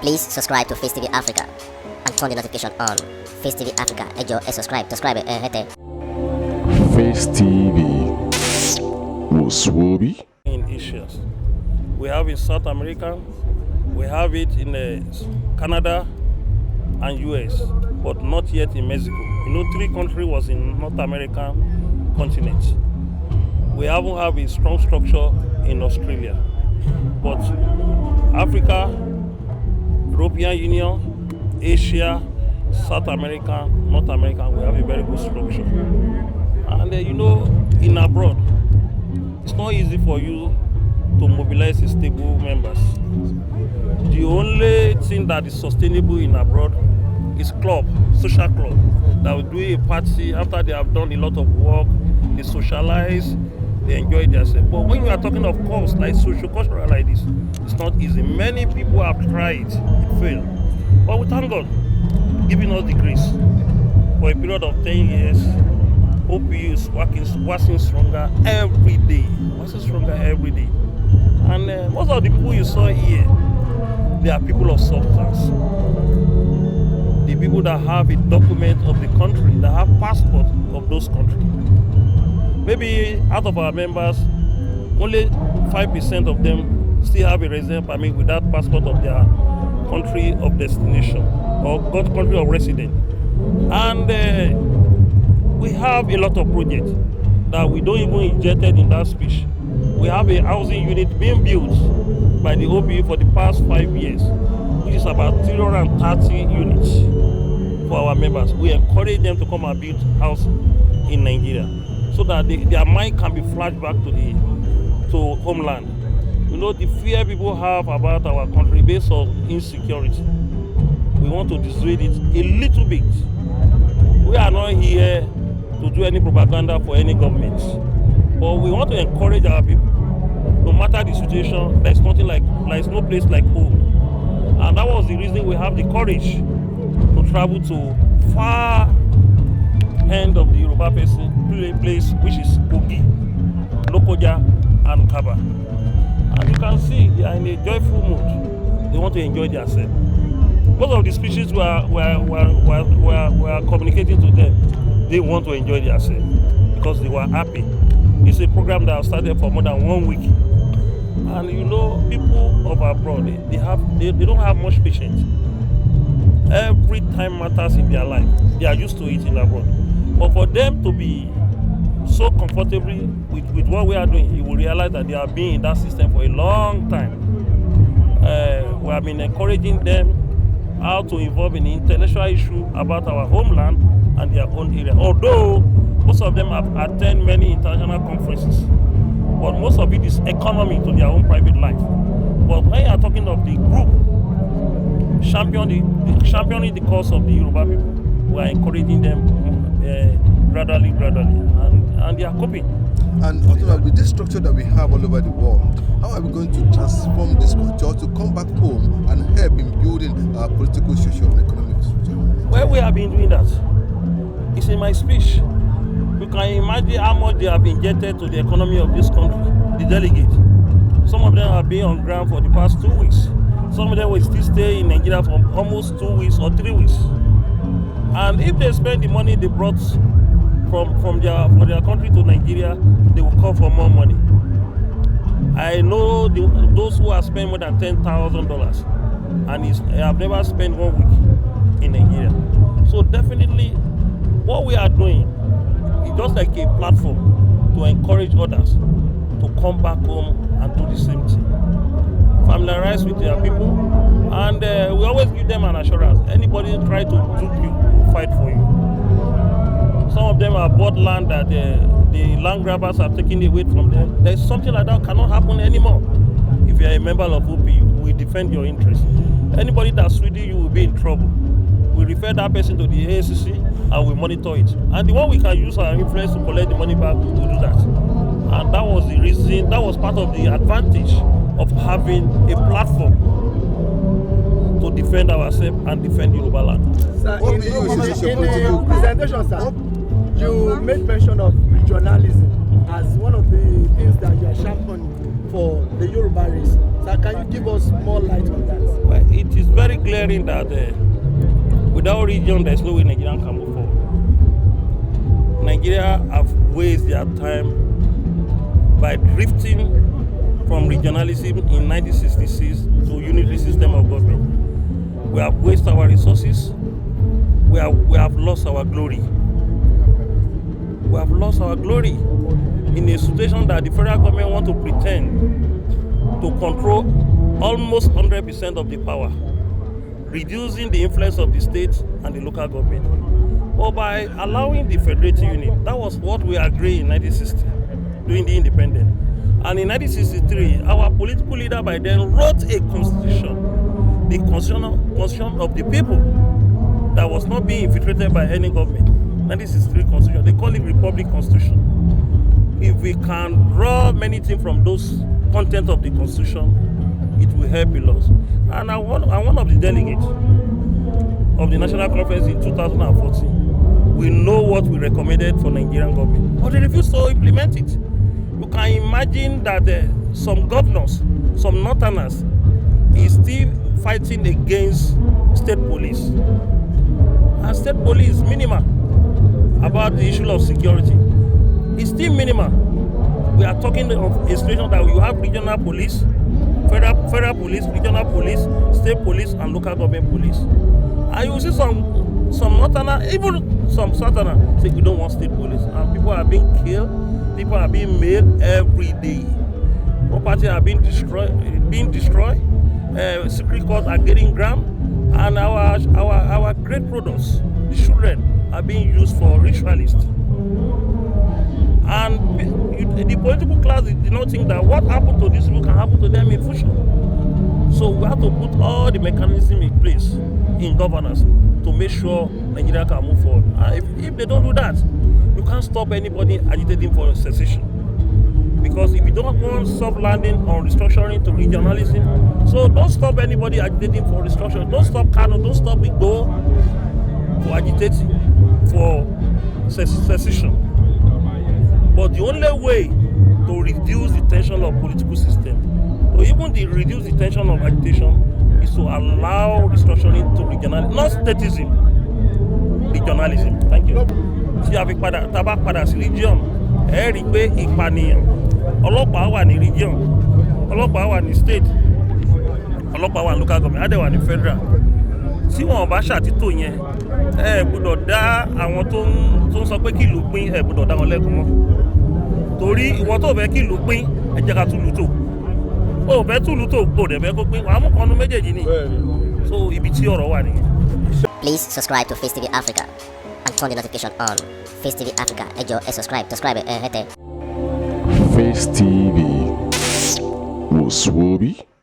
Please subscribe to Facetv Africa and turn the notification on. Facetv Africa, ẹ jọ̀ọ́, subscribe, hete. Face TV was Swoby. In issues, we have in South America, we have it in Canada and US, but not yet in Mexico. 3 countries was in North American continent. We haven't have a strong structure in Australia, but Africa, European Union, Asia, South America, North America, we have a very good structure. And in abroad, it's not easy for you to mobilize stable members. The only thing that is sustainable in abroad is social club, that will do a party after they have done a lot of work, they socialize, they enjoy themselves. But when you are talking of cause like social cultural like this, it's not easy. Many people have tried, it failed. But we thank God, giving us the grace. For a period of 10 years, OPU is waxing stronger every day. And most of the people you saw here, they are people of substance. The people that have a document of the country, that have passport of those countries. Maybe out of our members, only 5% of them still have a residence permit without passport of their country of destination or country of residence. And we have a lot of projects that we don't even injected in that speech. We have a housing unit being built by the OPU for the past 5 years, which is about 330 units for our members. We encourage them to come and build house in Nigeria so that their mind can be flashed back to homeland. The fear people have about our country based on insecurity, we want to dissuade it a little bit. We are not here to do any propaganda for any government, but we want to encourage our people. No matter the situation, there's no place like home. And that was the reason we have the courage to travel to far end of the Yoruba place, which is Kogi, Lokoja, and Kaba. And you can see they are in a joyful mood. They want to enjoy themselves. Most of the speeches we are communicating to them, they want to enjoy themselves because they were happy. It's a program that started for more than 1 week. And people of abroad, they don't have much patience. Every time matters in their life. They are used to it in abroad. But for them to be so comfortably with what we are doing, you will realize that they have been in that system for a long time. We have been encouraging them how to involve in the intellectual issue about our homeland and their own area. Although most of them have attended many international conferences, but most of it is economy to their own private life. But when you are talking of the group championing the cause of the Yoruba people, we are encouraging them gradually, and they are coping. And ultimately, with this structure that we have all over the world, how are we going to transform this culture to come back home and help in building our political, social, and economic structure? Well, we have been doing that. It's in my speech. You can imagine how much they have injected to the economy of this country, the delegates. Some of them have been on ground for the past 2 weeks. Some of them will still stay in Nigeria for almost 2 weeks or 3 weeks. And if they spend the money they brought from their country to Nigeria, they will call for more money. I know those who have spent more than $10,000 and have never spent 1 week in Nigeria. So definitely, what we are doing is just like a platform to encourage others to come back home and do the same thing. Familiarize with their people, and we always give them an assurance. Anybody try to dupe you, will fight for you. Some of them have bought land that the land grabbers have taken away from them. There's something like that cannot happen anymore. If you are a member of OPU, we defend your interests. Anybody that's suing you will be in trouble. We refer that person to the AACC and we monitor it. And the one we can use our influence to collect the money back, we will do that. And that was the reason, that was part of the advantage of having a platform to defend ourselves and defend Yoruba land. Sir, in the presentation, sir, you made mention of regionalism as one of the things that you are championing for the Yoruba race. So can you give us more light on that? Well, it is very glaring that without region, there's no way Nigeria can move forward. Nigeria have wasted their time by drifting from regionalism in 1966 to unitary system of government. We have wasted our resources. We have lost our glory. We have lost our glory in a situation that the federal government want to pretend to control almost 100% of the power, reducing the influence of the states and the local government. But by allowing the federative unit, that was what we agreed in 1960, during the independence. And in 1963, our political leader by then wrote a constitution, the constitution of the people, that was not being infiltrated by any government. 1963 constitution, they call it Republic Constitution. If we can draw many things from those content of the constitution, it will help a lot. And I'm one of the delegates of the National Conference in 2014. We know what we recommended for Nigerian government, but they refused to implement it. You can imagine that some governors, some northerners, is still fighting against state police. And state police is minimal about the issue of security. It's still minimal. We are talking of a situation that you have regional police, federal police, regional police, state police, and local government police. And you see some northerner, even some southerner, say we don't want state police. And people are being killed, people are being maimed every day. Property are being destroyed. Secret courts are getting grabbed, and our great products, the children, are being used for ritualists. And the political class did not think that what happened to these people can happen to them in future. So we have to put all the mechanisms in place in governance to make sure Nigeria can move forward. And if they don't do that, you can't stop anybody agitating for secession. Because if you don't want soft landing on restructuring to regionalism, so don't stop anybody agitating for restructuring. Don't stop Kano, don't stop Igbo for agitating for secession. But the only way to reduce the tension of political system, or even reduce the tension of agitation, is to allow restructuring to regionalism, not statism, regionalism. Thank you. Tí a fi padà sí region, ẹ rí pé ìpànìyàn, ọlọ́pàá wà ní region, ọlọ́pàá wà ní state, ọlọ́pàá wà ní local government, adé wà ní federal. Tí wọn bá ṣàtìtò yẹn, ẹ gbọ́dọ̀ dá àwọn tó ń sọ pé kí ìlú pín, ẹ gbọ́dọ̀ dá wọn lẹ́kùn mọ́. Torí ìwọ tó fẹ́ kí ìlú pín, ẹ jẹ́ ká túlù tò. Ó fẹ́ túlù tò, kò dẹ̀ fẹ́ kó pín, wàá mú kanu méjèèjì ni. So ibi tí ọ̀rọ̀ wà nìyẹn. Please subscribe to Facetv Africa and turn the notification on. Facetv Africa, ẹ jọ̀ọ́ ẹ subscribe hete. Face TV was Swoby.